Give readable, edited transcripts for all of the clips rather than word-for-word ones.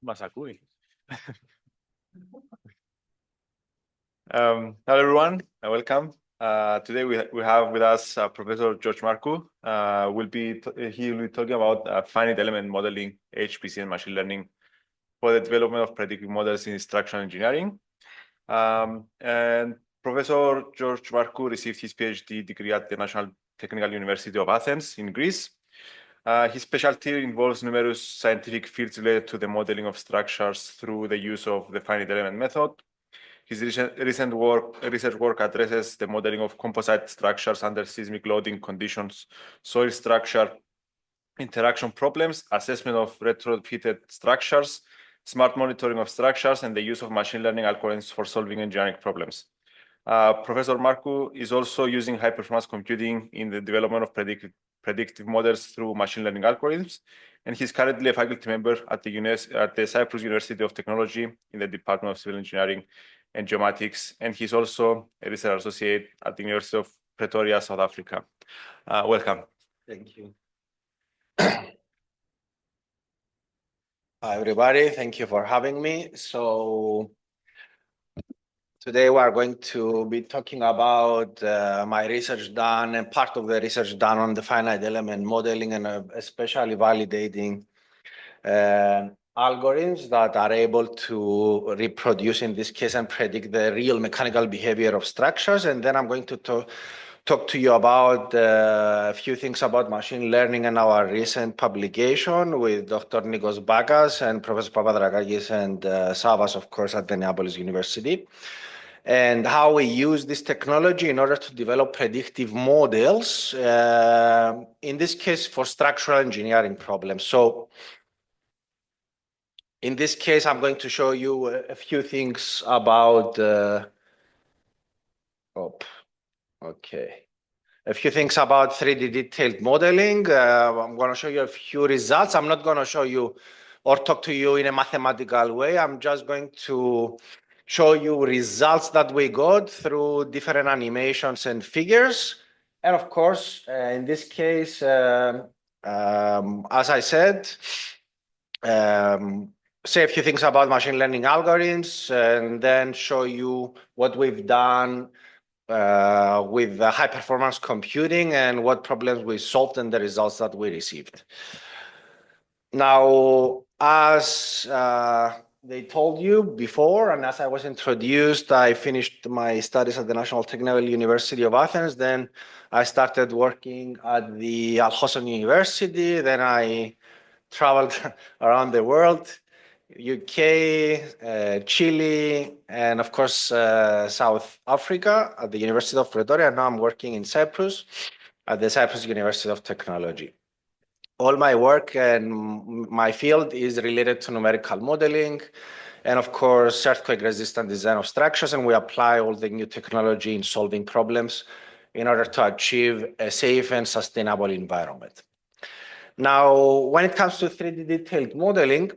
Μας ακούει. Hello everyone, welcome. Today we have with us Professor George Marcu. He will be talking about finite element modeling, HPC, and machine learning for the development of predictive models in structural engineering. And Professor George Marcu received his PhD degree at the National Technical University of Athens in Greece. His specialty involves numerous scientific fields related to the modeling of structures through the use of the finite element method. His recent research work addresses the modeling of composite structures under seismic loading conditions, soil structure, interaction problems, assessment of retrofitted structures, smart monitoring of structures, and the use of machine learning algorithms for solving engineering problems. Professor Marcu is also using high-performance computing in the development of predictive models through machine learning algorithms, and he's currently a faculty member at the Cyprus University of Technology in the Department of Civil Engineering and Geomatics, and he's also a research associate at the University of Pretoria, South Africa. Welcome. Thank you. Hi, everybody. Thank you for having me. So today we are going to be talking about my research done and part of the research done on the finite element modeling and especially validating algorithms that are able to reproduce, in this case, and predict the real mechanical behavior of structures. And then I'm going to talk to you about a few things about machine learning and our recent publication with Dr. Nikos Bakas and Professor Papadrakakis and Savas, of course, at the Neapolis University, and how we use this technology in order to develop predictive models, in this case, for structural engineering problems. So in this case, I'm going to show you a few things about a few things about 3D detailed modeling. I'm going to show you a few results. I'm not going to show you or talk to you in a mathematical way. I'm just going to show you results that we got through different animations and figures. And of course, in this case, as I said, say a few things about machine learning algorithms, and then show you what we've done with the high performance computing and what problems we solved and the results that we received. Now, as they told you before, and as I was introduced, I finished my studies at the National Technical University of Athens. Then I started working at the Al Hosn University. Then I traveled around the world, UK, Chile, and of course, South Africa at the University of Pretoria. Now I'm working in Cyprus at the Cyprus University of Technology. All my work and my field is related to numerical modeling and, of course, earthquake-resistant design of structures, and we apply all the new technology in solving problems in order to achieve a safe and sustainable environment. Now, when it comes to 3D detailed modeling,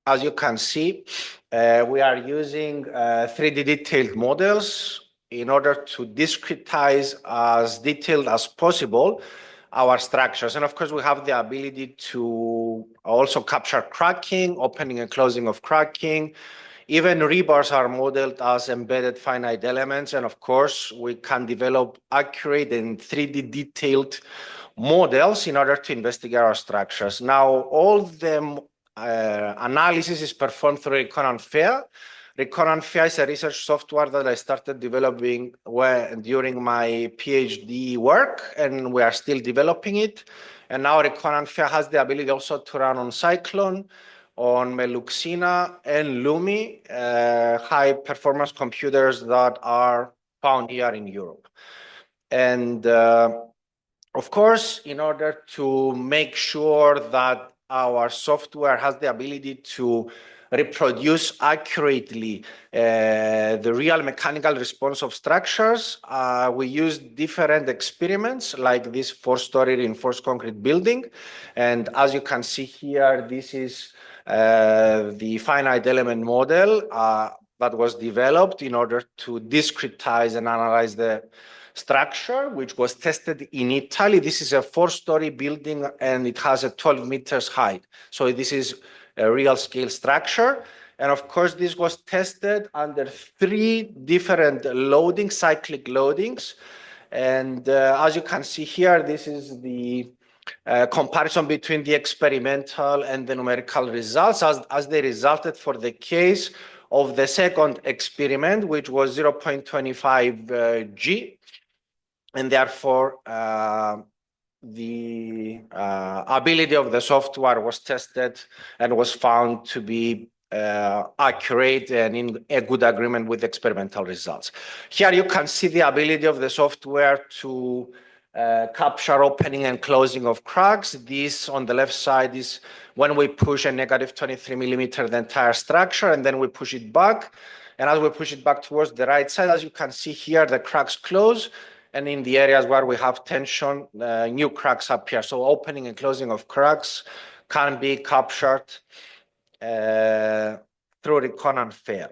as you can see, we are using 3D detailed models in order to discretize as detailed as possible our structures. And of course, we have the ability to also capture cracking, opening and closing of cracking. Even rebars are modeled as embedded finite elements. And of course, we can develop accurate and 3D detailed models in order to investigate our structures. Now, all the analysis is performed through Recon and Fair. Recon and Fair is a research software that I started developing during my PhD work, and we are still developing it. And now Recon and Fair has the ability also to run on Cyclone, on Meluxina, and Lumi, high-performance computers that are found here in Europe. And of course, in order to make sure that our software has the ability to reproduce accurately the real mechanical response of structures, we use different experiments like this 4-story reinforced concrete building. And as you can see here, this is the finite element model that was developed in order to discretize and analyze the structure, which was tested in Italy. This is a 4-story building and it has a 12 meters height. So this is a real scale structure. And of course, this was tested under 3 different loadings, cyclic loadings. And as you can see here, this is the comparison between the experimental and the numerical results as they resulted for the case of the second experiment, which was 0.25 G. And therefore, the ability of the software was tested and was found to be accurate and in a good agreement with experimental results. Here you can see the ability of the software to capture opening and closing of cracks. This on the left side is when we push a negative 23 millimeter the entire structure, and then we push it back. And as we push it back towards the right side, as you can see here, the cracks close. And in the areas where we have tension, new cracks appear. So opening and closing of cracks can be captured through recon and fail.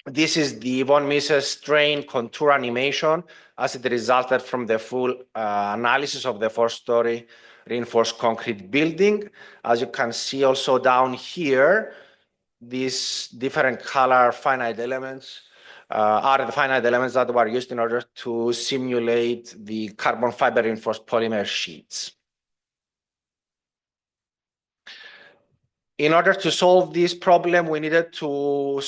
This is the von Mises strain contour animation as it resulted from the full analysis of the 4-story reinforced concrete building. As you can see also down here, these different color finite elements are the finite elements that were used in order to simulate the carbon fiber reinforced polymer sheets. In order to solve this problem, we needed to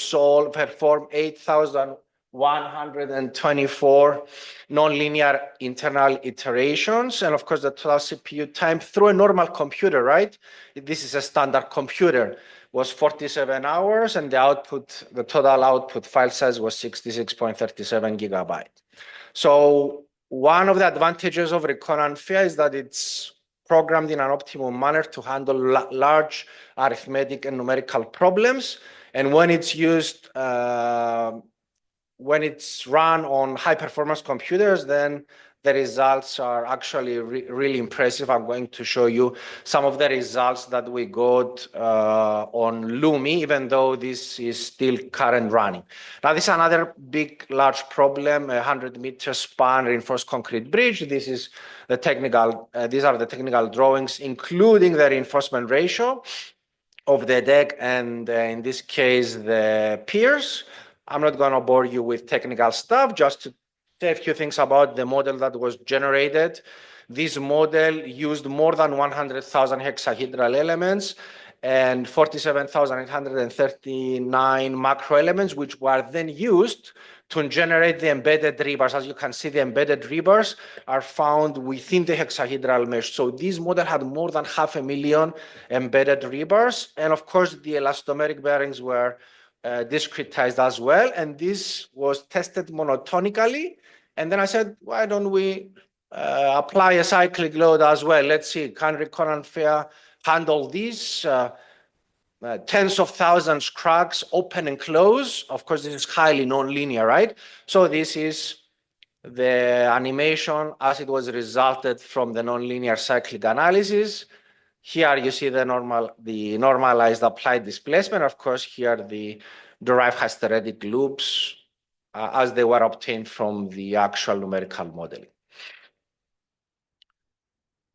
perform 8,124 nonlinear internal iterations. And of course, the total CPU time through a normal computer, right? This is a standard computer, was 47 hours, and the total output file size was 66.37 gigabytes. So one of the advantages of recon and fail is that it's programmed in an optimal manner to handle large arithmetic and numerical problems. And when it's used, when it's run on high performance computers, then the results are actually really impressive. I'm going to show you some of the results that we got on Lumi, even though this is still current running. Now, this is another big, large problem, a 100-meter span reinforced concrete bridge. This is the technical, these are the technical drawings, including the reinforcement ratio of the deck and in this case, the piers. I'm not going to bore you with technical stuff, just to say a few things about the model that was generated. This model used more than 100,000 hexahedral elements and 47,839 macro elements, which were then used to generate the embedded rebars. As you can see, the embedded rebars are found within the hexahedral mesh. So this model had more than 500,000 embedded rebars. And of course, the elastomeric bearings were discretized as well. And this was tested monotonically. And then I said, why don't we apply a cyclic load as well? Let's see, can recon and fail handle these? Tens of thousands cracks open and close. Of course, this is highly nonlinear, right? So this is the animation as it was resulted from the nonlinear cyclic analysis. Here you see the normalized applied displacement. Of course, here the derived hysteretic loops as they were obtained from the actual numerical modeling.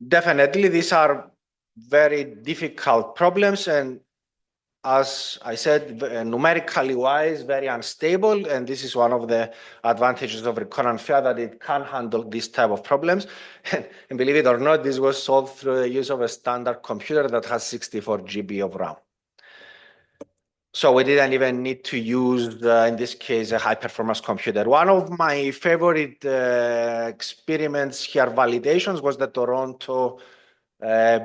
Definitely, these are very difficult problems, and as I said, numerically wise, very unstable, and this is one of the advantages of recon and fail, that it can handle this type of problems. And believe it or not, this was solved through the use of a standard computer that has 64 GB of RAM. So we didn't even need to use, in this case, a high-performance computer. One of my favorite experiments here, validations, was the Toronto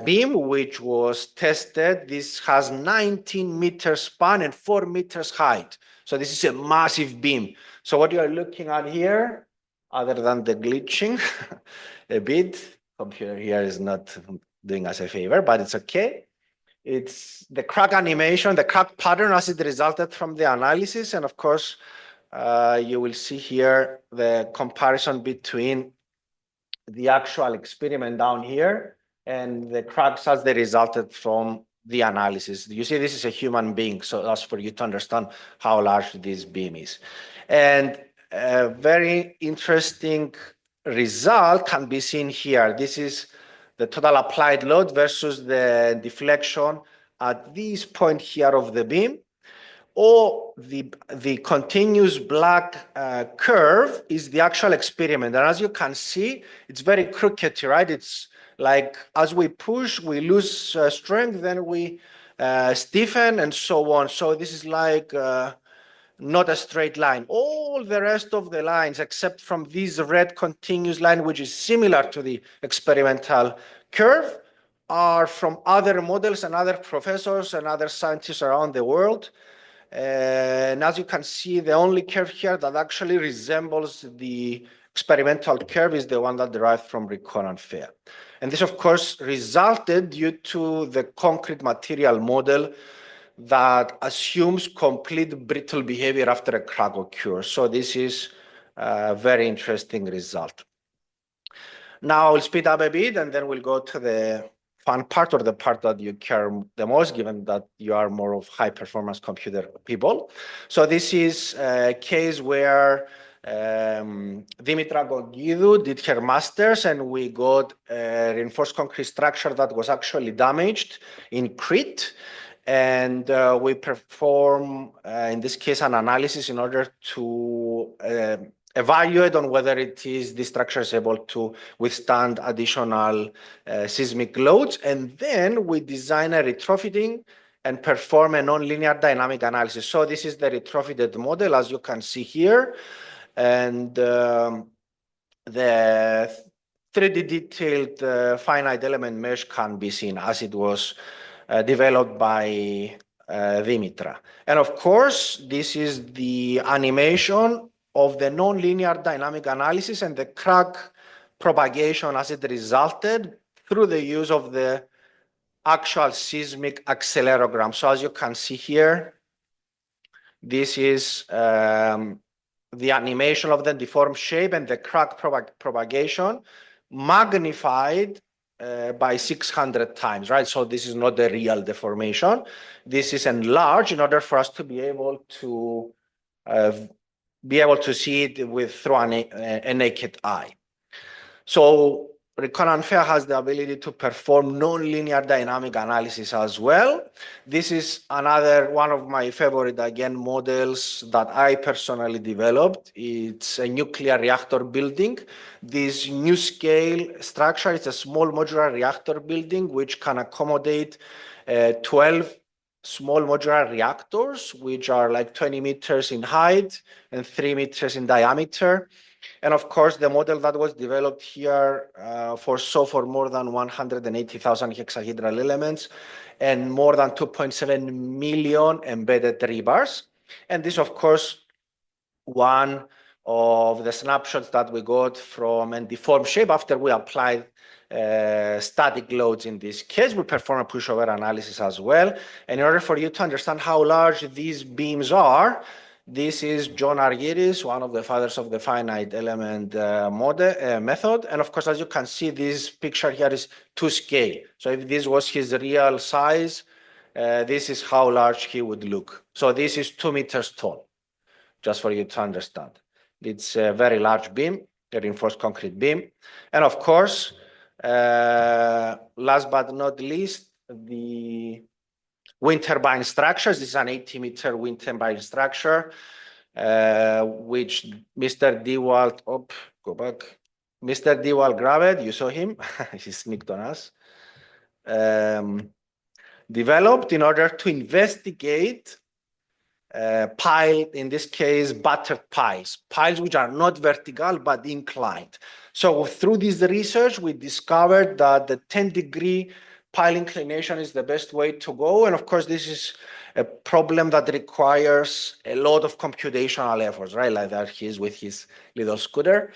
beam, which was tested. This has 19 meters span and 4 meters height. So this is a massive beam. So what you are looking at here, other than the glitching a bit, computer here is not doing us a favor, but it's okay. It's the crack animation, the crack pattern as it resulted from the analysis. And of course, you will see here the comparison between the actual experiment down here and the cracks as they resulted from the analysis. You see, this is a human being, so that's for you to understand how large this beam is. And a very interesting result can be seen here. This is the total applied load versus the deflection at this point here of the beam, or the continuous black curve is the actual experiment. And as you can see, it's very crooked, right? It's like as we push, we lose strength, then we stiffen and so on. So this is like not a straight line. All the rest of the lines, except from this red continuous line, which is similar to the experimental curve, are from other models and other professors and other scientists around the world. And as you can see, the only curve here that actually resembles the experimental curve is the one that derived from Riccone and Fair. And this, of course, resulted due to the concrete material model that assumes complete brittle behavior after a crack occurs. So this is a very interesting result. Now I'll speed up a bit and then we'll go to the fun part, or the part that you care the most, given that you are more of high performance computer people. So this is a case where Dimitra Gogidou did her master's, and we got a reinforced concrete structure that was actually damaged in Crete. And we perform, in this case, an analysis in order to evaluate on whether this structure is able to withstand additional seismic loads. And then we design a retrofitting and perform a nonlinear dynamic analysis. So this is the retrofitted model, as you can see here. And the 3D detailed finite element mesh can be seen as it was developed by Dimitra. And of course, this is the animation of the nonlinear dynamic analysis and the crack propagation as it resulted through the use of the actual seismic accelerogram. So as you can see here, this is the animation of the deformed shape and the crack propagation magnified by 600 times, right? So this is not the real deformation. This is enlarged in order for us to be able to see it through a naked eye. So Riccone and Fair has the ability to perform nonlinear dynamic analysis as well. This is another one of my favorite, again, models that I personally developed. It's a nuclear reactor building. This new scale structure is a small modular reactor building which can accommodate 12 small modular reactors, which are like 20 meters in height and 3 meters in diameter. And of course, the model that was developed here for more than 180,000 hexahedral elements and more than 2.7 million embedded rebars. And this, of course, one of the snapshots that we got from a deformed shape after we applied static loads. In this case, we perform a pushover analysis as well. And in order for you to understand how large these beams are, this is John Argyris, one of the fathers of the finite element method. And of course, as you can see, this picture here is to scale. So if this was his real size, this is how large he would look. So this is 2 meters tall, just for you to understand. It's a very large beam, a reinforced concrete beam. And of course, last but not least, the wind turbine structures. This is an 80-meter wind turbine structure, which Mr. Dewalt, Mr. Dewalt grabbed. You saw him. He sneaked on us. Developed in order to investigate pile, in this case, battered piles which are not vertical but inclined. So through this research, we discovered that the 10-degree pile inclination is the best way to go. And of course, this is a problem that requires a lot of computational efforts, right? Like that he is with his little scooter.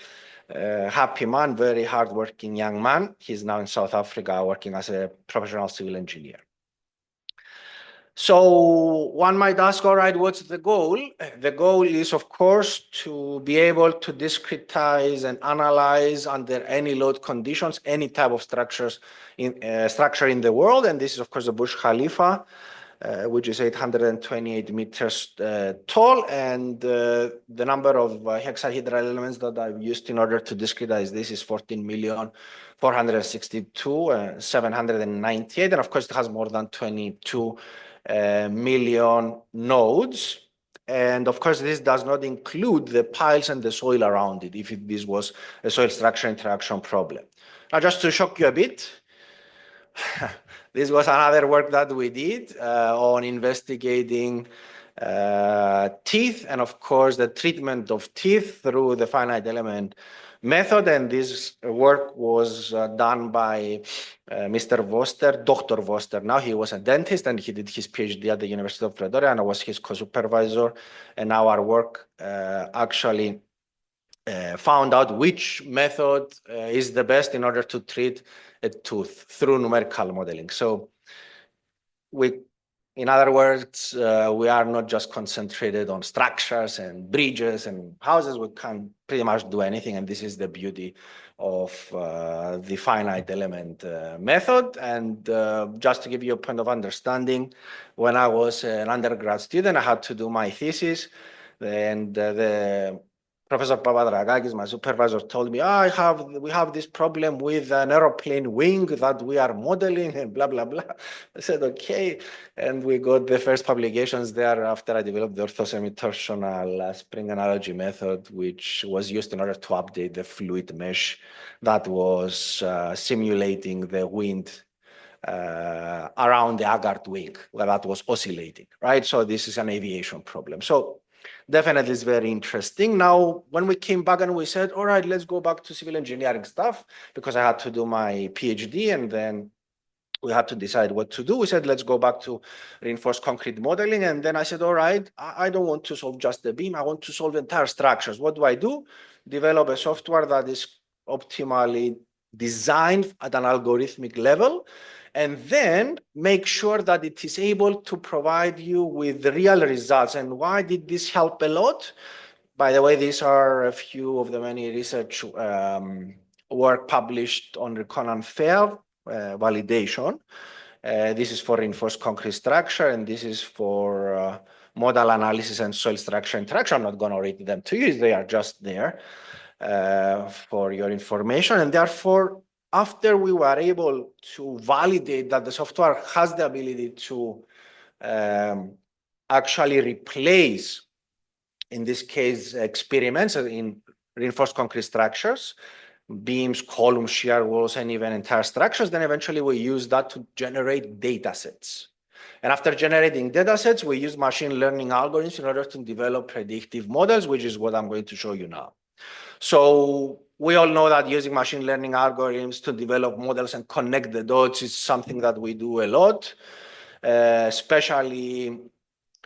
Happy man, very hardworking young man. He's now in South Africa working as a professional civil engineer. So one might ask, all right, what's the goal? The goal is, of course, to be able to discretize and analyze under any load conditions, any type of structure in the world. And this is, of course, the Burj Khalifa which is 828 meters tall, and the number of hexahedral elements that I've used in order to discretize this is 14,462,798, and of course it has more than 22 million nodes. And of course, this does not include the piles and the soil around it, if this was a soil structure interaction problem. Now, just to shock you a bit, this was another work that we did on investigating teeth, and of course, the treatment of teeth through the finite element method. And this work was done by Mr. Voster, Dr. Voster. Now he was a dentist and he did his PhD at the University of Pretoria, and I was his co-supervisor. And our work actually found out which method is the best in order to treat a tooth through numerical modeling. So in other words, we are not just concentrated on structures and bridges and houses. We can pretty much do anything, and this is the beauty of the finite element method. And just to give you a point of understanding, when I was an undergrad student, I had to do my thesis, and the Professor Papadragakis, my supervisor, told me, we have this problem with an aeroplane wing that we are modeling and blah, blah, blah. I said, okay. And we got the first publications there after I developed the orthosemi-torsional spring analogy method, which was used in order to update the fluid mesh that was simulating the wind around the Agard wing, where that was oscillating, right? So this is an aviation problem. So definitely it's very interesting. Now, when we came back and we said, all right, let's go back to civil engineering stuff, because I had to do my PhD and then we had to decide what to do. We said, let's go back to reinforced concrete modeling. And then I said, all right, I don't want to solve just the beam. I want to solve entire structures. What do? Develop a software that is optimally designed at an algorithmic level, and then make sure that it is able to provide you with the real results. And why did this help a lot? By the way, these are a few of the many research work published on recon and fail validation. This is for reinforced concrete structure, and this is for modal analysis and soil structure interaction. I'm not going to read them to you. They are just there for your information. And therefore, after we were able to validate that the software has the ability to actually replace, in this case, experiments in reinforced concrete structures, beams, columns, shear walls, and even entire structures, then eventually we use that to generate data sets. And after generating data sets, we use machine learning algorithms in order to develop predictive models, which is what I'm going to show you now. So we all know that using machine learning algorithms to develop models and connect the dots is something that we do a lot, especially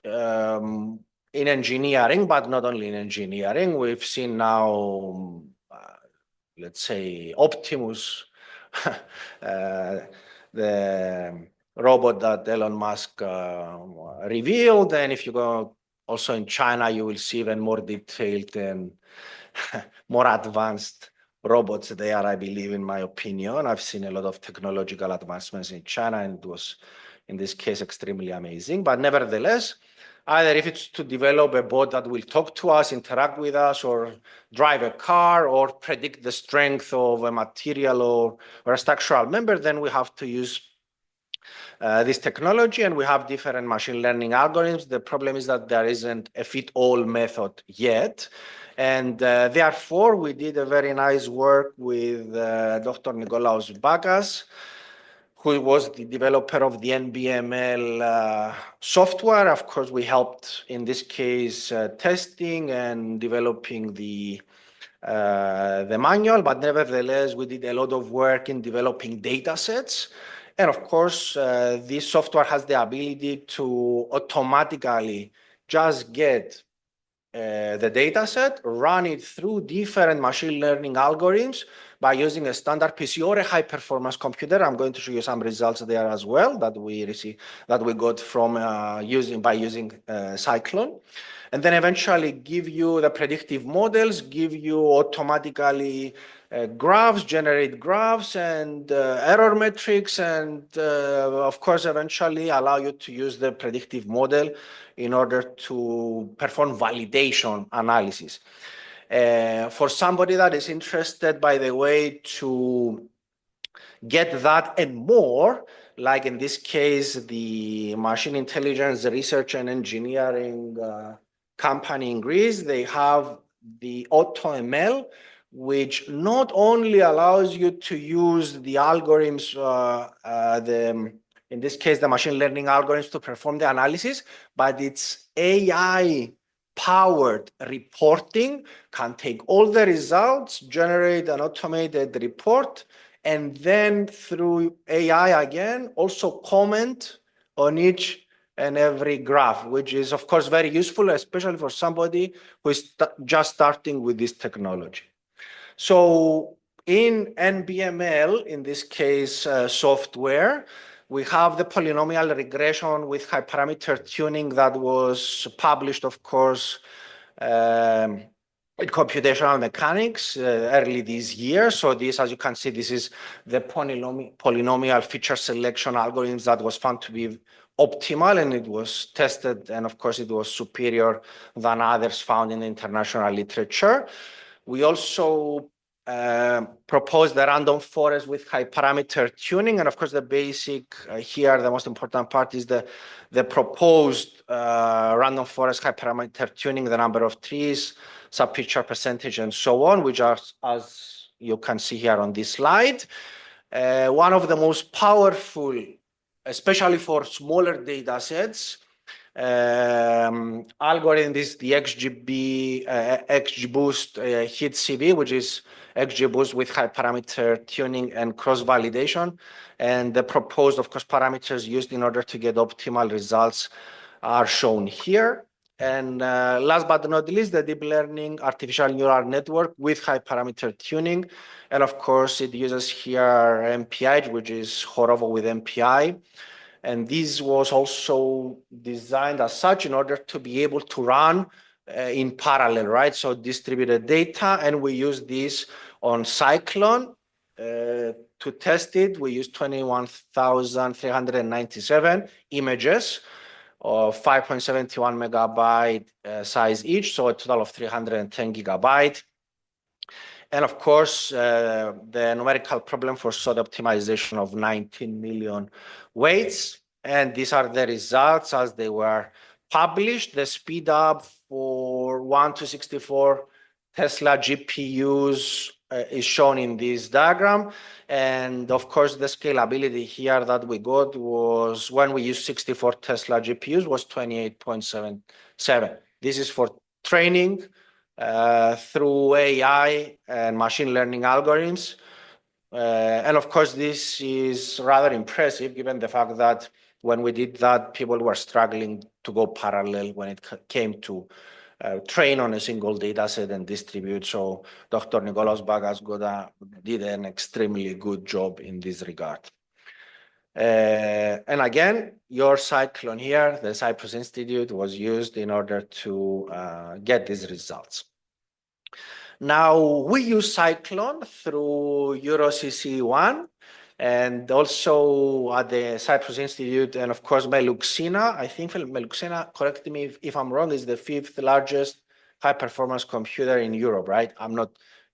in engineering, but not only in engineering. We've seen now, let's say, Optimus, the robot that Elon Musk revealed. And if you go also in China, you will see even more detailed and more advanced robots there, I believe, in my opinion. I've seen a lot of technological advancements in China, and it was, in this case, extremely amazing. But nevertheless, either if it's to develop a bot that will talk to us, interact with us, or drive a car, or predict the strength of a material or a structural member, then we have to use this technology, and we have different machine learning algorithms. The problem is that there isn't a fit-all method yet. And therefore, we did a very nice work with Dr. Nikolaos Bakas, who was the developer of the NBML software. Of course, we helped, in this case, testing and developing the manual, but nevertheless, we did a lot of work in developing data sets. And of course, this software has the ability to automatically just get the data set, run it through different machine learning algorithms by using a standard PC or a high performance computer. I'm going to show you some results there as well that we got from using Cyclone. And then eventually give you the predictive models, give you automatically graphs, generate graphs and error metrics, and of course, eventually allow you to use the predictive model in order to perform validation analysis. For somebody that is interested, by the way, to get that and more, like in this case, the machine intelligence research and engineering company in Greece, they have the AutoML, which not only allows you to use the algorithms, in this case, the machine learning algorithms to perform the analysis, but it's AI powered reporting, can take all the results, generate an automated report, and then through AI again, also comment on each and every graph, which is of course very useful, especially for somebody who is just starting with this technology. So in NBML, in this case, software, we have the polynomial regression with hyperparameter tuning that was published, of course, in computational mechanics early this year. So this, as you can see, this is the polynomial feature selection algorithms that was found to be optimal, and it was tested, and of course it was superior than others found in the international literature. We also proposed the random forest with hyperparameter tuning, and of course the basic here, the most important part is the proposed random forest hyperparameter tuning, the number of trees, subfeature percentage, and so on, which are, as you can see here on this slide, one of the most powerful, especially for smaller data sets, algorithm is the XGBoost HitCV, which is XGBoost with hyperparameter tuning and cross-validation. And the proposed, of course, parameters used in order to get optimal results are shown here. And last but not least, the deep learning artificial neural network with hyperparameter tuning. And of course, it uses here MPI, which is Horovo with MPI. And this was also designed as such in order to be able to run in parallel, right? So distributed data, and we use this on Cyclone to test it. We used 21,397 images of 5.71 megabyte size each, so a total of 310 gigabyte. And of course, the numerical problem foresaw the optimization of 19 million weights. And these are the results as they were published. The speed up for 1 to 64 Tesla GPUs is shown in this diagram. And of course, the scalability here that we got was when we used 64 Tesla GPUs was 28.77. This is for training through AI and machine learning algorithms. And of course, this is rather impressive given the fact that when we did that, people were struggling to go parallel when it came to train on a single data set and distribute. So Dr. Nikolaos Bagas did an extremely good job in this regard. And again, your Cyclone here, the Cyprus Institute, was used in order to get these results. Now, we use Cyclone through EuroCC1 and also at the Cyprus Institute, and of course, Meluxina. I think Meluxina, correct me if I'm wrong, is the 5th largest high-performance computer in Europe, right? I'm not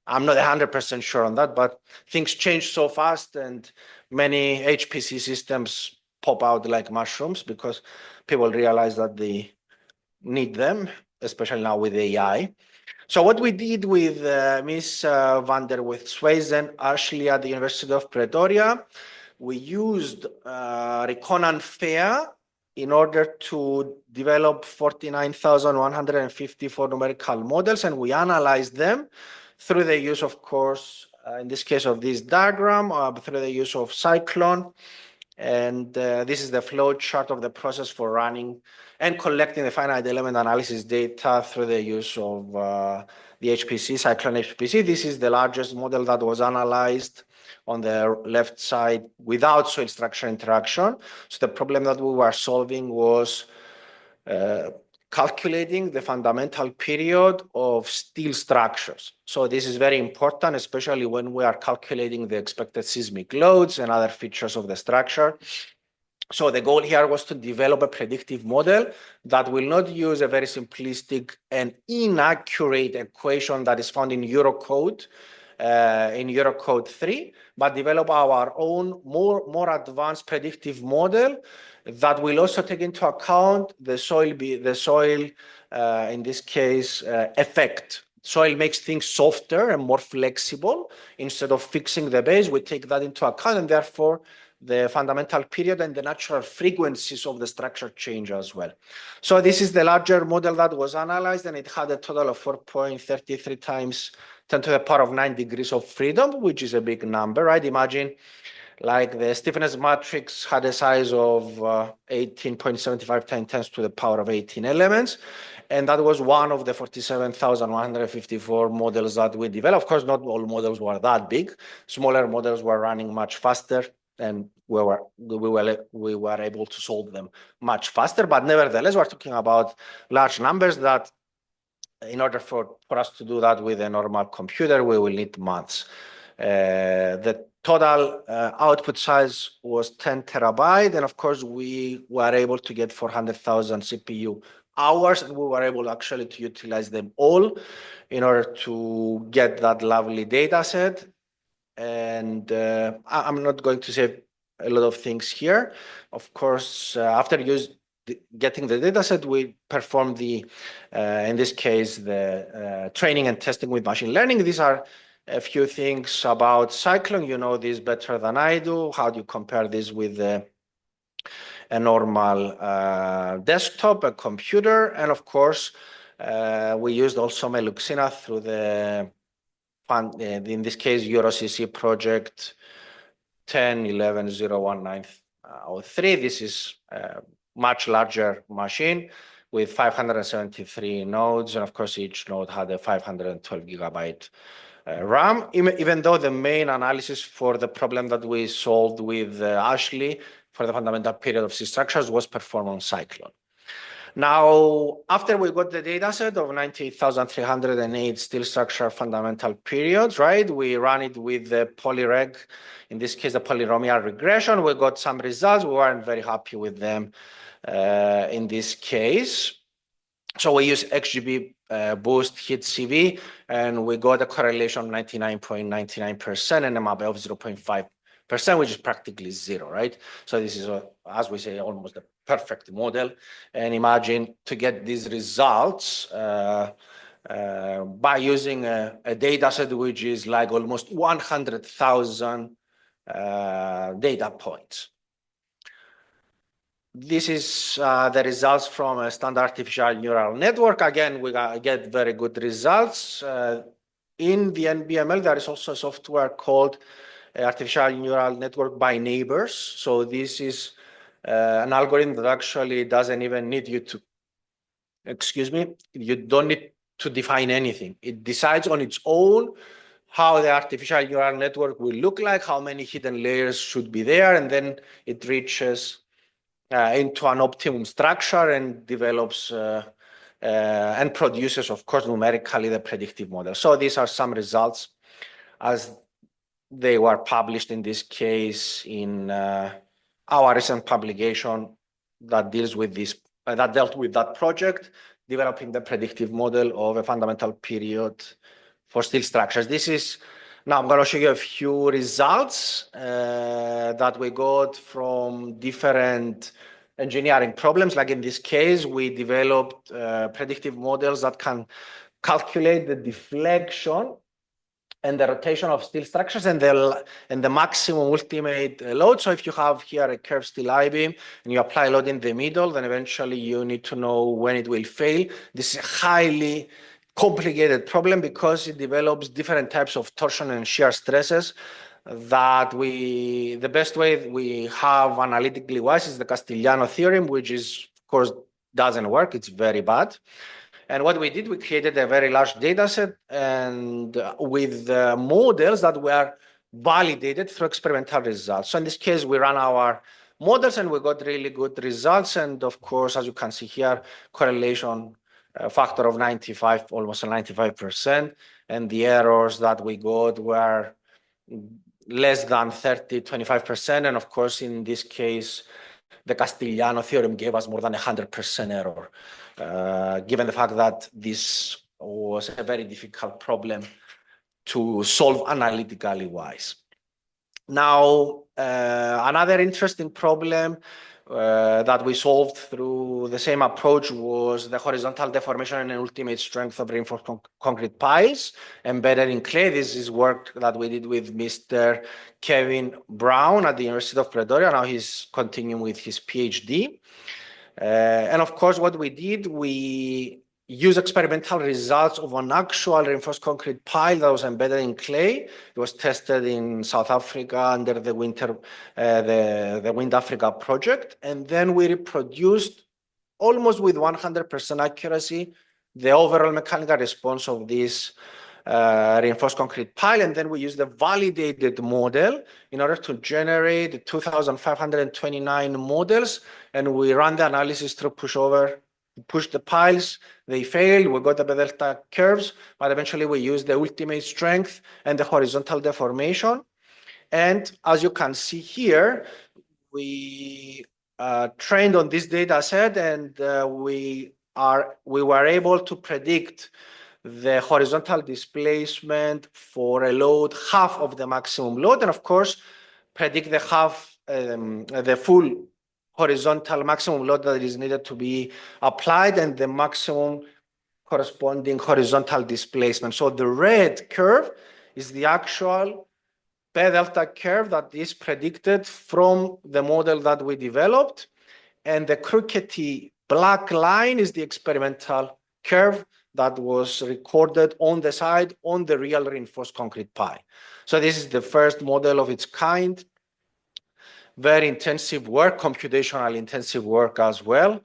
100% sure on that, but things change so fast and many HPC systems pop out like mushrooms because people realize that they need them, especially now with AI. So what we did with Ms. van der Westhuizen, actually at the University of Pretoria, we used Recon and FAIR in order to develop 49,154 numerical models, and we analyzed them through the use, of course, in this case of this diagram, through the use of Cyclone. And this is the flow chart of the process for running and collecting the finite element analysis data through the use of the HPC, Cyclone HPC. This is the largest model that was analyzed on the left side without soil structure interaction. So the problem that we were solving was calculating the fundamental period of steel structures. So this is very important, especially when we are calculating the expected seismic loads and other features of the structure. So the goal here was to develop a predictive model that will not use a very simplistic and inaccurate equation that is found in Eurocode, in Eurocode 3, but develop our own more advanced predictive model that will also take into account the soil, in this case, effect. Soil makes things softer and more flexible. Instead of fixing the base, we take that into account, and therefore the fundamental period and the natural frequencies of the structure change as well. So this is the larger model that was analyzed, and it had a total of 4.33 times 10 to the power of 9 degrees of freedom, which is a big number, right? Imagine like the stiffness matrix had a size of 18.75 times 10 to the power of 18 elements. And that was one of the 47,154 models that we developed. Of course, not all models were that big. Smaller models were running much faster, and we were able to solve them much faster. But nevertheless, we're talking about large numbers that in order for us to do that with a normal computer, we will need months. The total output size was 10 terabyte. And of course, we were able to get 400,000 CPU hours, and we were able actually to utilize them all in order to get that lovely data set. And I'm not going to say a lot of things here. Of course, after getting the data set, we perform in this case, the training and testing with machine learning. These are a few things about Cyclone. You know this better than I do. How do you compare this with a normal desktop, a computer? And of course, we used also Meluxina through the in this case, EuroCC project 10.11.01903. This is a much larger machine with 573 nodes. And of course, each node had a 512 gigabyte RAM, even though the main analysis for the problem that we solved with Ashley for the fundamental period of C structures was performed on Cyclone. Now, after we got the data set of 98,308 steel structure fundamental periods, right, we ran it with the polyreg, in this case, the polynomial regression. We got some results. We weren't very happy with them in this case. So we use XGB boost hit CV, and we got a correlation of 99.99% and a MAB of 0.5%, which is practically zero, right? So this is, as we say, almost a perfect model. And imagine to get these results by using a data set which is like almost 100,000 data points. This is the results from a standard artificial neural network. Again, we get very good results. In the NBML, there is also a software called artificial neural network by neighbors. So this is an algorithm that actually doesn't even need you to, you don't need to define anything. It decides on its own how the artificial neural network will look like, how many hidden layers should be there, and then it reaches into an optimum structure and develops and produces, of course, numerically the predictive model. So these are some results as they were published in this case in our recent publication that deals with this, that dealt with that project, developing the predictive model of a fundamental period for steel structures. This is, now I'm going to show you a few results that we got from different engineering problems. Like in this case, we developed predictive models that can calculate the deflection and the rotation of steel structures and the maximum ultimate load. So if you have here a curved steel I-beam and you apply load in the middle, then eventually you need to know when it will fail. This is a highly complicated problem because it develops different types of torsion and shear stresses that the best way we have analytically wise is the Castigliano theorem, which is, of course, doesn't work. It's very bad. And what we did, we created a very large data set and with models that were validated through experimental results. So in this case, we ran our models, and we got really good results. And of course, as you can see here, correlation factor of 95, almost 95%. And the errors that we got were less than 30, 25%. And of course, in this case, the Castigliano theorem gave us more than 100% error, given the fact that this was a very difficult problem to solve analytically wise. Now, another interesting problem that we solved through the same approach was the horizontal deformation and ultimate strength of reinforced concrete piles embedded in clay. This is work that we did with Mr. Kevin Brown at the University of Pretoria. Now he's continuing with his PhD. And of course, what we did, we use experimental results of an actual reinforced concrete pile that was embedded in clay. It was tested in South Africa under the Wind Africa project. And then we reproduced almost with 100% accuracy the overall mechanical response of this reinforced concrete pile. And then we use the validated model in order to generate 2,529 models. And we run the analysis through pushover, push the piles, they failed, we got the delta curves, but eventually we used the ultimate strength and the horizontal deformation. And as you can see here, we trained on this data set, and we were able to predict the horizontal displacement for a load half of the maximum load, and of course predict the full horizontal maximum load that is needed to be applied and the maximum corresponding horizontal displacement. So the red curve is the actual P delta curve that is predicted from the model that we developed, and the crookedy black line is the experimental curve that was recorded on the side on the real reinforced concrete pile. So this is the first model of its kind. Very intensive work, computational intensive work as well.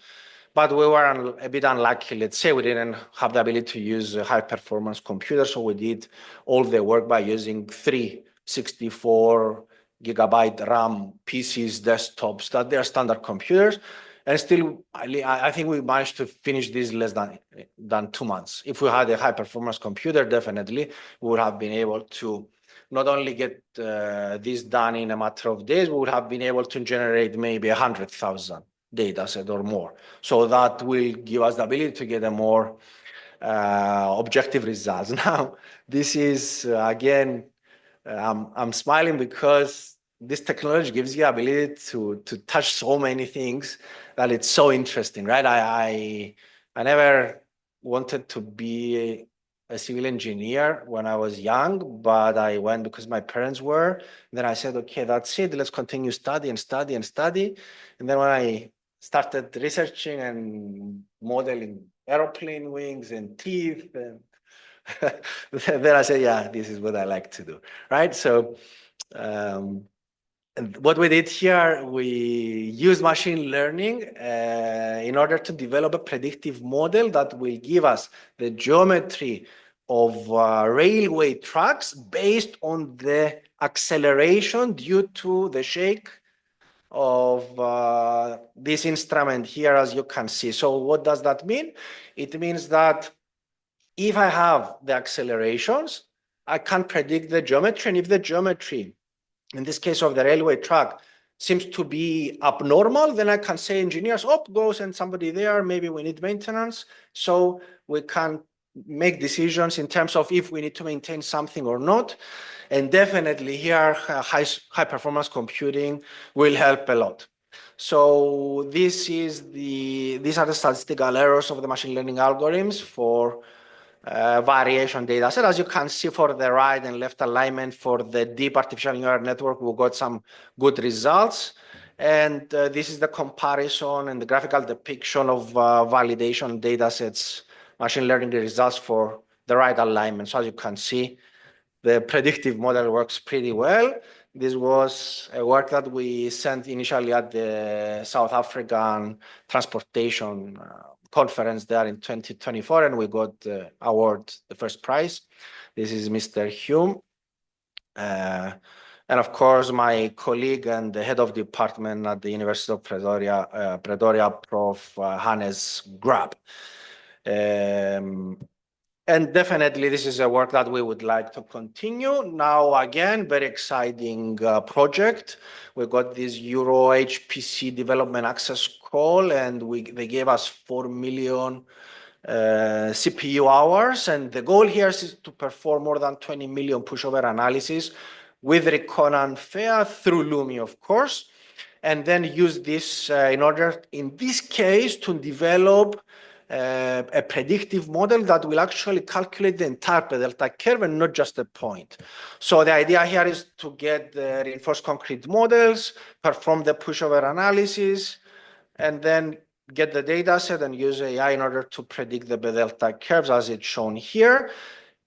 But we were a bit unlucky. Let's say we didn't have the ability to use a high performance computer. So we did all the work by using 3 64 gigabyte RAM PCs, desktops, that they are standard computers. And still, I think we managed to finish this less than 2 months. If we had a high performance computer, definitely we would have been able to not only get this done in a matter of days, we would have been able to generate maybe 100,000 data set or more. So that will give us the ability to get a more objective results. Now, this is, again, I'm smiling because this technology gives you the ability to touch so many things that it's so interesting, right? I never wanted to be a civil engineer when I was young, but I went because my parents were. And then I said, okay, that's it. Let's continue study and study and study. And then when I started researching and modeling aeroplane wings and teeth, and then I said, yeah, this is what I like to do, right? So and what we did here, we used machine learning in order to develop a predictive model that will give us the geometry of railway tracks based on the acceleration due to the shake of this instrument here, as you can see. So what does that mean? It means that if I have the accelerations, I can predict the geometry. And if the geometry, in this case of the railway track, seems to be abnormal, then I can say, engineers, oh, go send somebody there, maybe we need maintenance. So we can make decisions in terms of if we need to maintain something or not. And definitely here, high performance computing will help a lot. So these are the statistical errors of the machine learning algorithms for variation data set. As you can see, for the right and left alignment for the deep artificial neural network, we got some good results. And this is the comparison and the graphical depiction of validation data sets, machine learning results for the right alignment. So as you can see, the predictive model works pretty well. This was a work that we sent initially at the South African Transportation Conference there in 2024, and we got the award, the first prize. This is Mr. Hume. And of course, my colleague and the head of department at the University of Pretoria, Prof. Hannes Grab. And definitely, this is a work that we would like to continue. Now, again, very exciting project. We got this Euro HPC development access call, and they gave us 4 million CPU hours. And the goal here is to perform more than 20 million pushover analysis with recon and FAIR through Lumi, of course, and then use this in order, in this case, to develop a predictive model that will actually calculate the entire delta curve and not just a point. So the idea here is to get the reinforced concrete models, perform the pushover analysis, and then get the data set and use AI in order to predict the delta curves as it's shown here.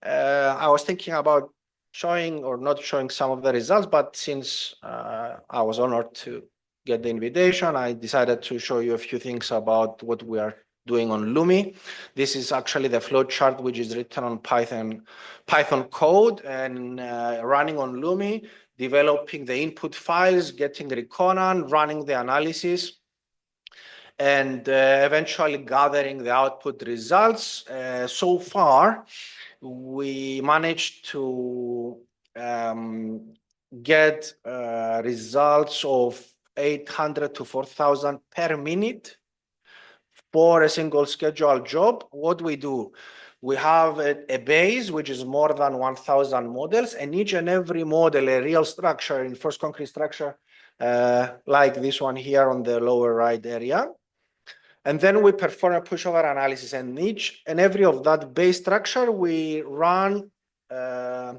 I was thinking about showing or not showing some of the results, but since I was honored to get the invitation, I decided to show you a few things about what we are doing on Lumi. This is actually the flow chart, which is written on Python code and running on Lumi, developing the input files, getting Reconan, running the analysis, and eventually gathering the output results. So far, we managed to get results of 800 to 4,000 per minute for a single scheduled job. What we do, we have a base which is more than 1,000 models, and each and every model, a real structure, reinforced concrete structure, like this one here on the lower right area. And then we perform a pushover analysis, and each and every of that base structure, we run a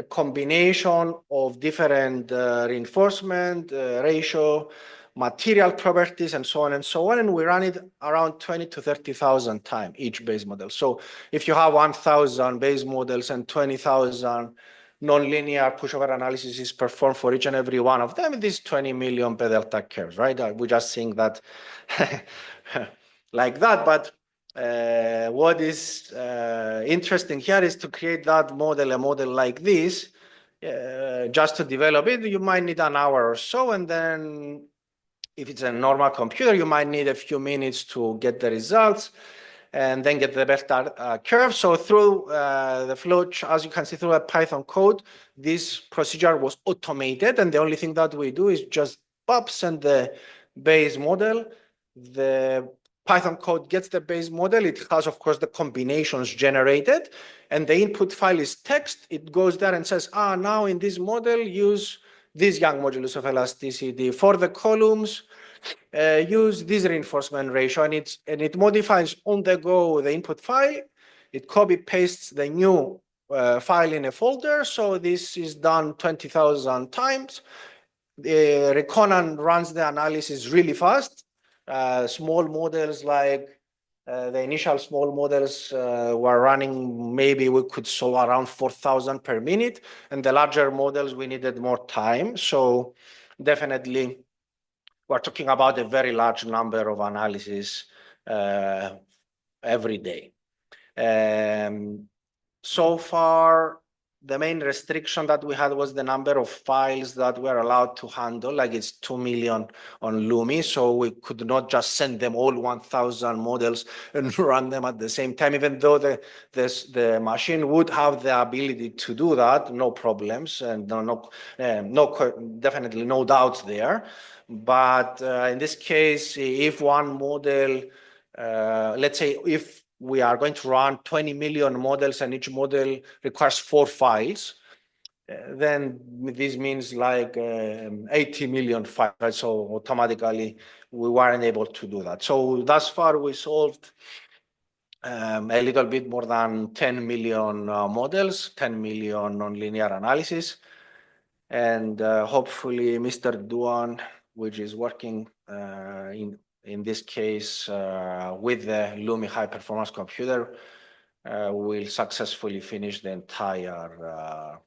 combination of different reinforcement, ratio, material properties, and so on and so on. And we run it around 20 to 30,000 times each base model. So if you have 1,000 base models and 20,000 nonlinear pushover analysis is performed for each and every one of them, this 20 million per delta curves, right? We're just seeing that like that. But what is interesting here is to create that model, a model like this, just to develop it, you might need an hour or so. And then if it's a normal computer, you might need a few minutes to get the results and then get the delta curve. So through the flow, as you can see through a Python code, this procedure was automated. And the only thing that we do is just send the base model. The Python code gets the base model. It has, of course, the combinations generated. And the input file is text. It goes there and says, now in this model, use this Young modulus of elasticity. For the columns, use this reinforcement ratio, and it modifies on the go the input file. It copy pastes the new file in a folder. So this is done 20,000 times. Reconan runs the analysis really fast. Small models like the initial small models were running, maybe we could solve around 4,000 per minute. And the larger models, we needed more time. So definitely, we're talking about a very large number of analyses every day. So far, the main restriction that we had was the number of files that we're allowed to handle, like it's 2 million on Lumi. So we could not just send them all 1,000 models and run them at the same time, even though the machine would have the ability to do that, no problems, and definitely no doubts there. But in this case, if one model, let's say if we are going to run 20 million models and each model requires 4 files, then this means like 80 million files, right? So automatically we weren't able to do that. So thus far we solved a little bit more than 10 million models, 10 million nonlinear analysis. And hopefully Mr. Duan, which is working in this case with the Lumi high performance computer, will successfully finish the entire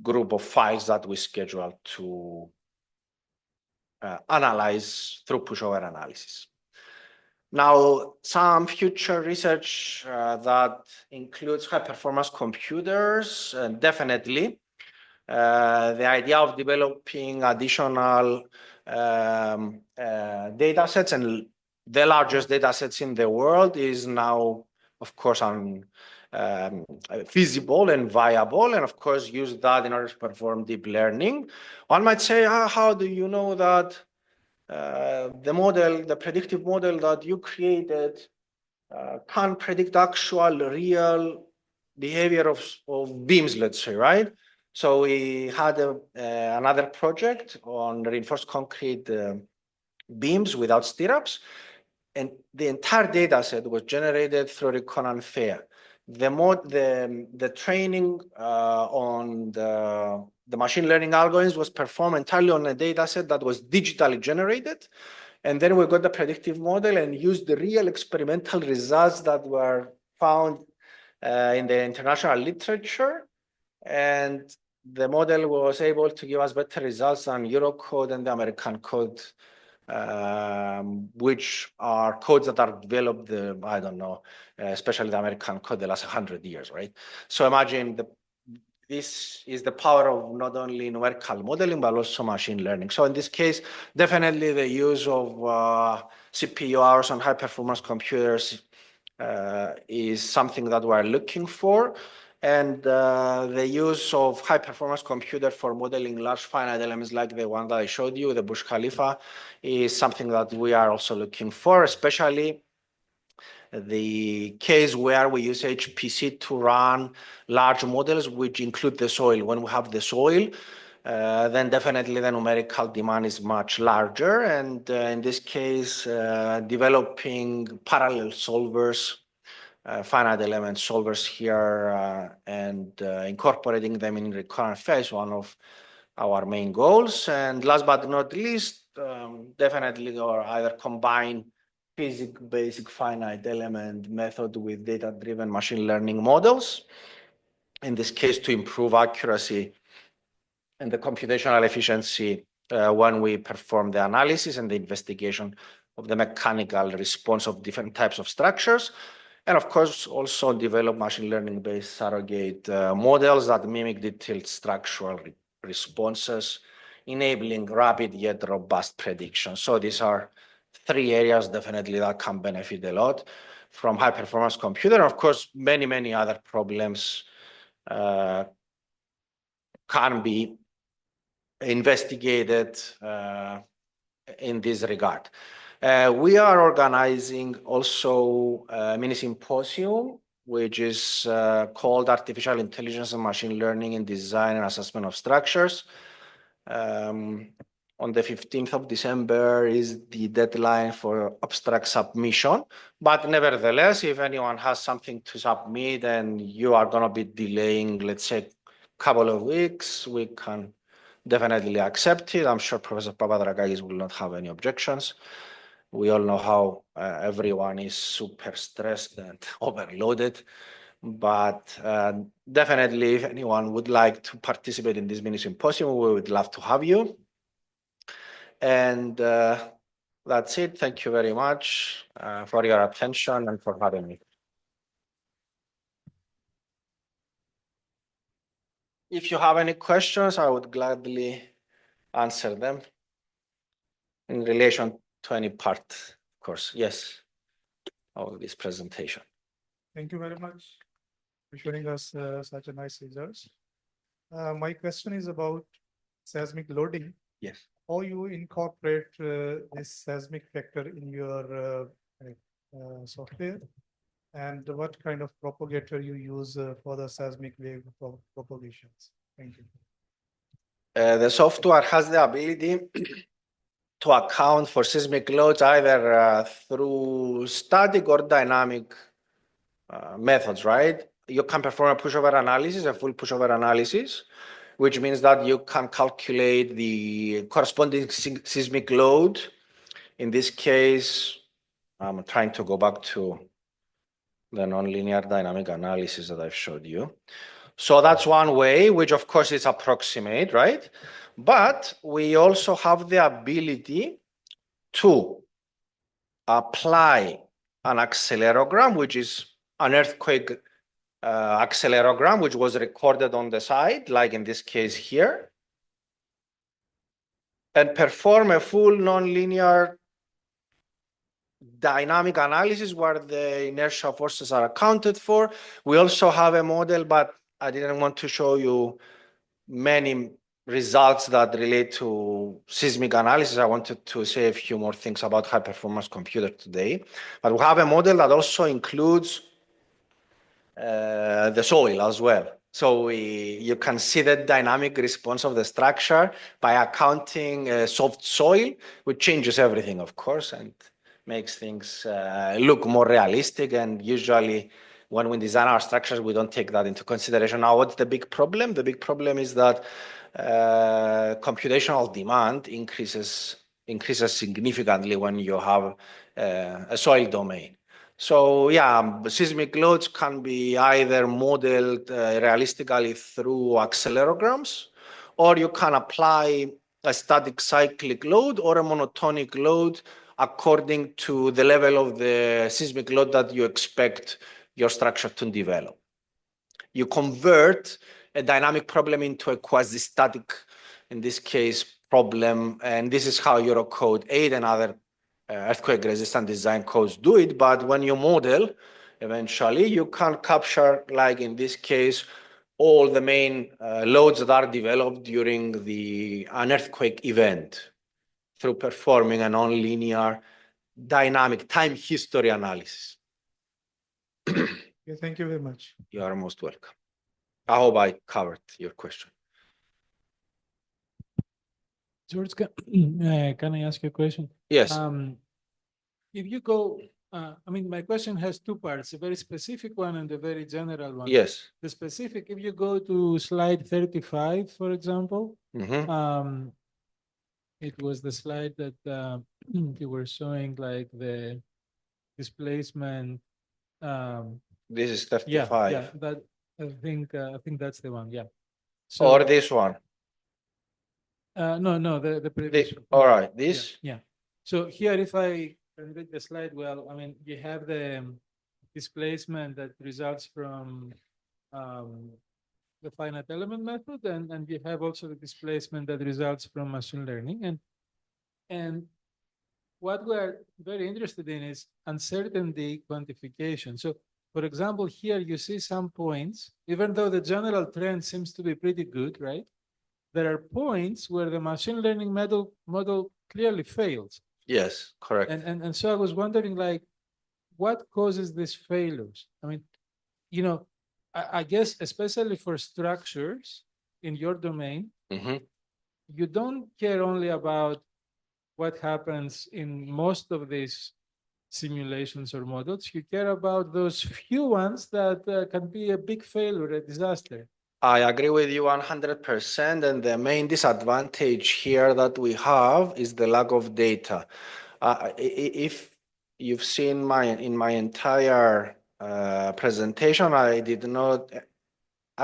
group of files that we scheduled to analyze through pushover analysis. Now, some future research that includes high performance computers, definitely. The idea of developing additional data sets, and the largest data sets in the world, is now, of course, feasible and viable, and of course use that in order to perform deep learning. One might say, how do you know that the predictive model that you created can predict actual real behavior of beams, let's say, right? So we had another project on reinforced concrete beams without stirrups, and the entire data set was generated through recon and fair. The training on the machine learning algorithms was performed entirely on a data set that was digitally generated. And then we got the predictive model and used the real experimental results that were found in the international literature. And the model was able to give us better results than Eurocode and the American code, which are codes that are developed, I don't know, especially the American code, the last 100 years, right? So imagine this is the power of not only numerical modeling, but also machine learning. So in this case, definitely the use of CPU hours on high performance computers is something that we're looking for. And the use of high performance computer for modeling large finite elements like the one that I showed you, the Burj Khalifa, is something that we are also looking for, especially the case where we use HPC to run large models, which include the soil. When we have the soil, then definitely the numerical demand is much larger. And in this case, developing parallel solvers, finite element solvers here, and incorporating them in recurrent phase, one of our main goals. And last but not least, definitely, or either combine basic finite element method with data-driven machine learning models, in this case to improve accuracy and the computational efficiency when we perform the analysis and the investigation of the mechanical response of different types of structures. And of course, also develop machine learning-based surrogate models that mimic detailed structural responses, enabling rapid yet robust predictions. So these are three areas definitely that can benefit a lot from high performance computer. Of course, many other problems can be investigated in this regard. We are organizing also a mini symposium, which is called Artificial Intelligence and Machine Learning in Design and Assessment of Structures. On the 15th of December is the deadline for abstract submission. But nevertheless, if anyone has something to submit and you are going to be delaying, let's say, a couple of weeks, we can definitely accept it. I'm sure Professor Papadrakakis will not have any objections. We all know how everyone is super stressed and overloaded. But definitely, if anyone would like to participate in this mini symposium, we would love to have you. And that's it. Thank you very much for your attention and for having me. If you have any questions, I would gladly answer them in relation to any part, of course. Yes, of this presentation. Thank you very much for showing us such a nice results. My question is about seismic loading. Yes. How you incorporate this seismic factor in your software, and what kind of propagator you use for the seismic wave propagations? Thank you. The software has the ability to account for seismic loads either through static or dynamic methods, right? You can perform a pushover analysis, a full pushover analysis, which means that you can calculate the corresponding seismic load. In this case, I'm trying to go back to the nonlinear dynamic analysis that I've showed you. So that's one way, which of course is approximate, right? But we also have the ability to apply an accelerogram, which is an earthquake accelerogram, which was recorded on the side, like in this case here, and perform a full nonlinear dynamic analysis where the inertial forces are accounted for. We also have a model, but I didn't want to show you many results that relate to seismic analysis. I wanted to say a few more things about high performance computer today. But we have a model that also includes the soil as well. So you can see the dynamic response of the structure by accounting soft soil, which changes everything, of course, and makes things look more realistic. And usually when we design our structures, we don't take that into consideration. Now, what's the big problem? The big problem is that computational demand increases significantly when you have a soil domain. So yeah, seismic loads can be either modeled realistically through accelerograms, or you can apply a static cyclic load or a monotonic load according to the level of the seismic load that you expect your structure to develop. You convert a dynamic problem into a quasi-static, in this case, problem, and this is how Eurocode 8 and other earthquake-resistant design codes do it. But when you model, eventually, you can capture, like in this case, all the main loads that are developed during an earthquake event through performing a nonlinear dynamic time history analysis. Okay, thank you very much. You are most welcome. I hope I covered your question. George, can I ask you a question? Yes. If you go, I mean, my question has two parts, a very specific one and a very general one. Yes. The specific, if you go to slide 35, for example, it was the slide that you were showing, like the displacement. This is 35. Yeah, that I think that's the one. Yeah. So, or this one. No, the previous one. All right, this. Yeah. So here, if I can read the slide well, I mean, you have the displacement that results from the finite element method, and you have also the displacement that results from machine learning. And what we're very interested in is uncertainty quantification. So, for example, here you see some points, even though the general trend seems to be pretty good, right? There are points where the machine learning model clearly fails. Yes, correct. And so I was wondering, like, what causes these failures? I mean, you know, I guess especially for structures in your domain, you don't care only about what happens in most of these simulations or models. You care about those few ones that can be a big failure, a disaster. I agree with you 100%. And the main disadvantage here that we have is the lack of data. If you've seen in my entire presentation, I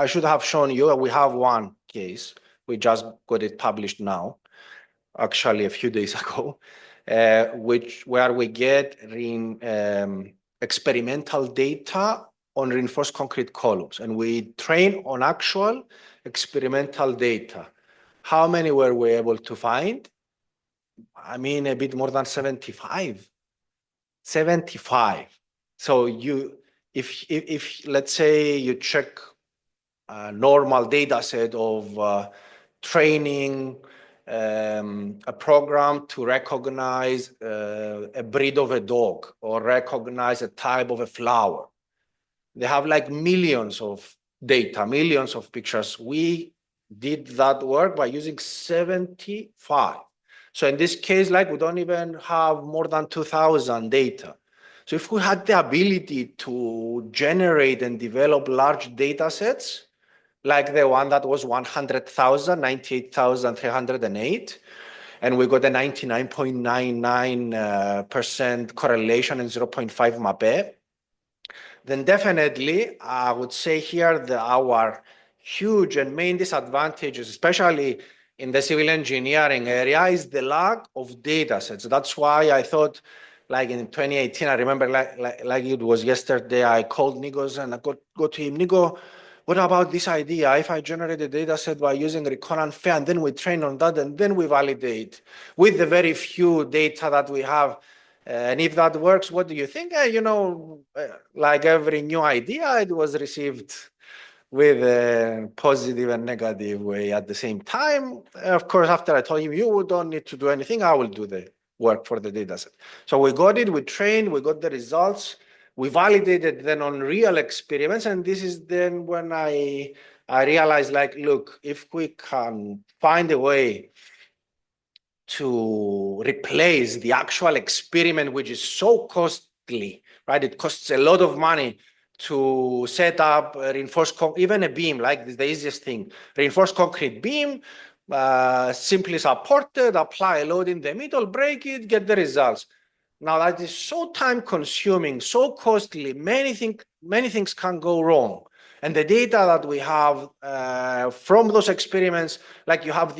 should have shown you, we have one case. We just got it published now, actually a few days ago, where we get experimental data on reinforced concrete columns, and we train on actual experimental data. How many were we able to find? I mean, a bit more than 75. 75. So if let's say you check a normal data set of training a program to recognize a breed of a dog or recognize a type of a flower, they have like millions of data, millions of pictures. We did that work by using 75. So in this case, like, we don't even have more than 2,000 data. So if we had the ability to generate and develop large data sets, like the one that was 100,000, 98,308, and we got a 99.99% correlation and 0.5 MAPE, then definitely I would say here that our huge and main disadvantages, especially in the civil engineering area, is the lack of data sets. That's why I thought like in 2018, I remember like it was yesterday, I called Nikos and I go to him, Nico, what about this idea? If I generate a data set by using recon unfair, and then we train on that, and then we validate with the very few data that we have. And if that works, what do you think? Like every new idea, it was received with a positive and negative way at the same time. Of course, after I told him, you don't need to do anything, I will do the work for the data set. So we got it, we trained, we got the results, we validated then on real experiments. And this is then when I realized, like, look, if we can find a way to replace the actual experiment, which is so costly, right? It costs a lot of money to set up a reinforced even a beam, like this, the easiest thing, reinforced concrete beam, simply supported, apply a load in the middle, break it, get the results. Now that is so time consuming, so costly, many things can go wrong. And the data that we have from those experiments, like you have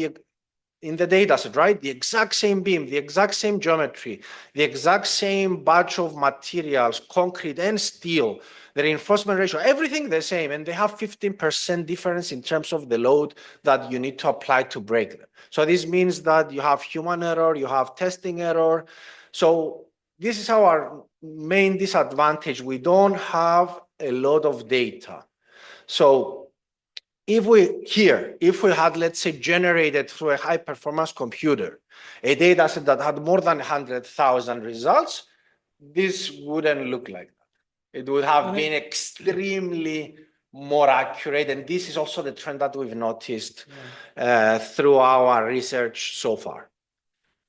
in the data set, right? The exact same beam, the exact same geometry, the exact same batch of materials, concrete and steel, the reinforcement ratio, everything the same. And they have 15% difference in terms of the load that you need to apply to break them. So this means that you have human error, you have testing error. So this is our main disadvantage. We don't have a lot of data. So if we had, let's say, generated through a high performance computer, a data set that had more than 100,000 results, this wouldn't look like that. It would have been extremely more accurate. And this is also the trend that we've noticed through our research so far.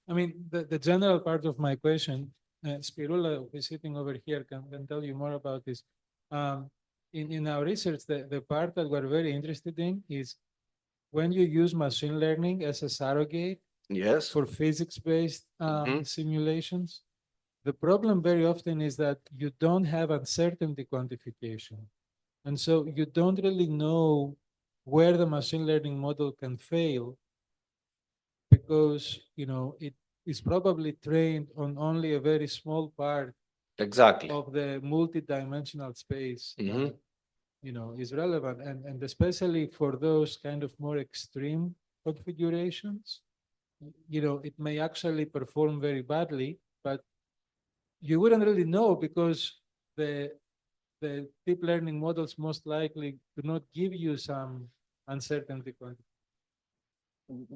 I mean, the general part of my question, Spirula, who's sitting over here, can tell you more about this. In our research, the part that we're very interested in is when you use machine learning as a surrogate for physics-based simulations. The problem very often is that you don't have uncertainty quantification. And so you don't really know where the machine learning model can fail because, it is probably trained on only a very small part of the multi-dimensional space that, is relevant. And especially for those kind of more extreme configurations, it may actually perform very badly, but you wouldn't really know because the deep learning models most likely do not give you some uncertainty quantification.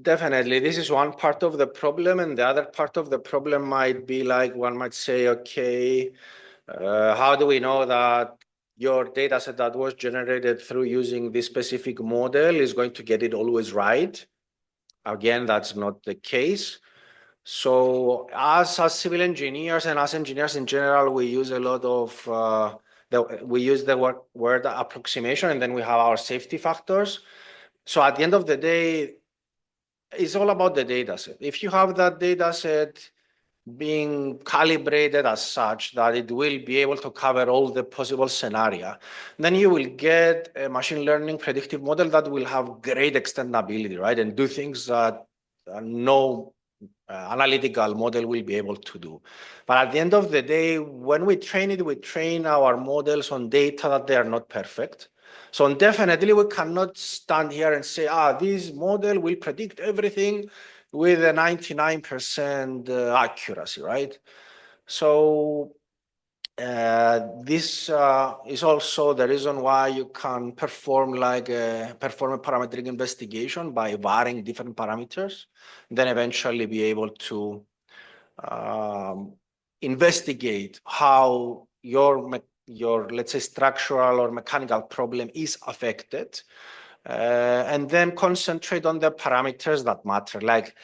Definitely, this is one part of the problem, and the other part of the problem might be like one might say, okay, how do we know that your data set that was generated through using this specific model is going to get it always right? Again, that's not the case. So as civil engineers and as engineers in general, we use a lot of, we use the word approximation, and then we have our safety factors. So at the end of the day, it's all about the data set. If you have that data set being calibrated as such that it will be able to cover all the possible scenario, then you will get a machine learning predictive model that will have great extendability, right? And do things that no analytical model will be able to do. But at the end of the day, when we train it, we train our models on data that they are not perfect. So definitely we cannot stand here and say, this model will predict everything with a 99% accuracy, right? So this is also the reason why you can perform a parametric investigation by varying different parameters, then eventually be able to investigate how your, let's say, structural or mechanical problem is affected, and then concentrate on the parameters that matter. Like,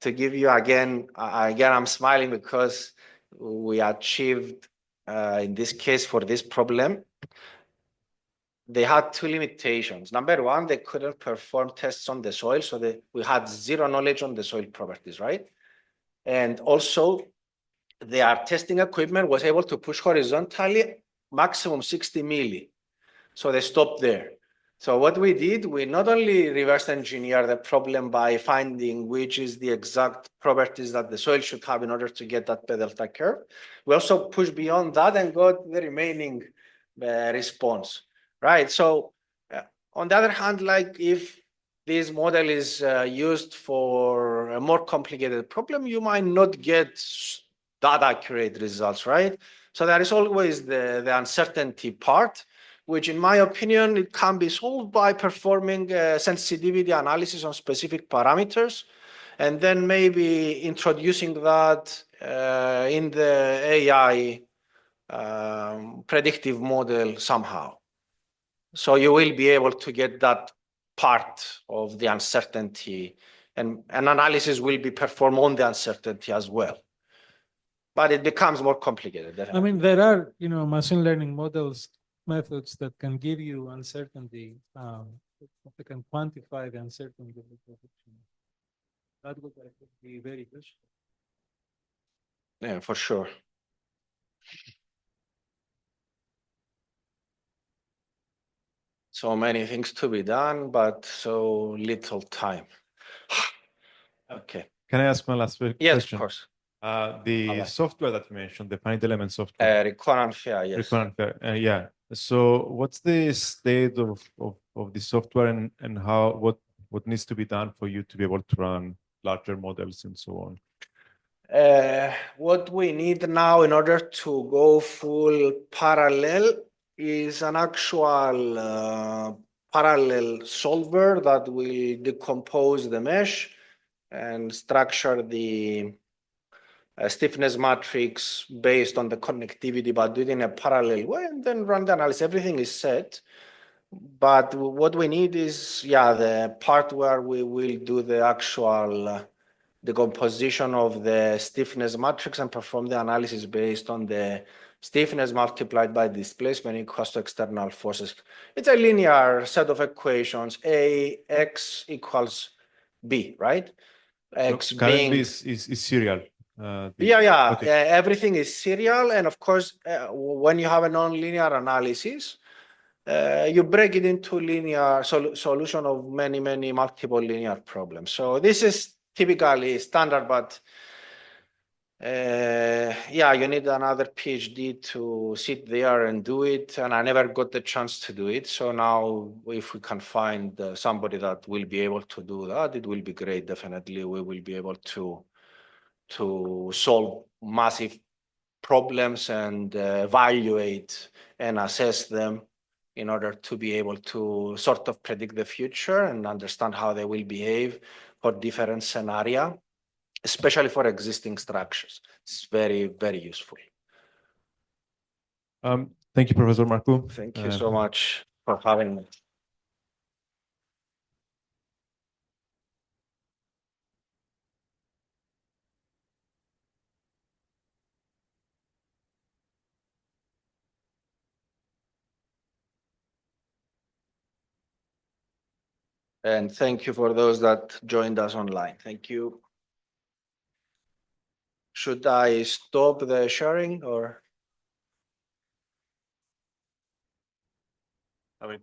to give you again, I'm smiling because we achieved, in this case for this problem, they had two limitations. Number one, they couldn't perform tests on the soil, so we had zero knowledge on the soil properties, right? And also, their testing equipment was able to push horizontally maximum 60 milli. So they stopped there. So what we did, we not only reverse engineer the problem by finding which is the exact properties that the soil should have in order to get that P delta curve. We also pushed beyond that and got the remaining response, right? So on the other hand, like if this model is used for a more complicated problem, you might not get that accurate results, right? So there is always the uncertainty part, which in my opinion, it can be solved by performing sensitivity analysis on specific parameters, and then maybe introducing that in the AI predictive model somehow. So you will be able to get that part of the uncertainty, and an analysis will be performed on the uncertainty as well. But it becomes more complicated. I mean, there are, machine learning methods that can give you uncertainty, that can quantify the uncertainty of the prediction. That would, I think, be very useful. Yeah, for sure. So many things to be done, but so little time. Okay. Can I ask my last question? Yes, of course. The software that you mentioned, the finite element software. Recurrent fair, yes. Recurrent fair, yeah. So what's the state of the software, and what needs to be done for you to be able to run larger models and so on? What we need now in order to go full parallel is an actual parallel solver that will decompose the mesh and structure the stiffness matrix based on the connectivity, but do it in a parallel way, and then run the analysis. Everything is set. But what we need is, the part where we will do the actual decomposition of the stiffness matrix and perform the analysis based on the stiffness multiplied by displacement equals to external forces. It's a linear set of equations, Ax equals B, right? X so currently being is serial. Everything is serial, and of course, when you have a nonlinear analysis, you break it into linear solution of many multiple linear problems. So this is typically standard, but you need another PhD to sit there and do it, and I never got the chance to do it. So now, if we can find somebody that will be able to do that, it will be great. Definitely, we will be able to solve massive problems and evaluate and assess them in order to be able to sort of predict the future and understand how they will behave for different scenarios, especially for existing structures. It's very, very useful. Thank you, Professor Marcu. Thank you so much for having me. And thank you for those that joined us online. Thank you. Should I stop the sharing or? I mean,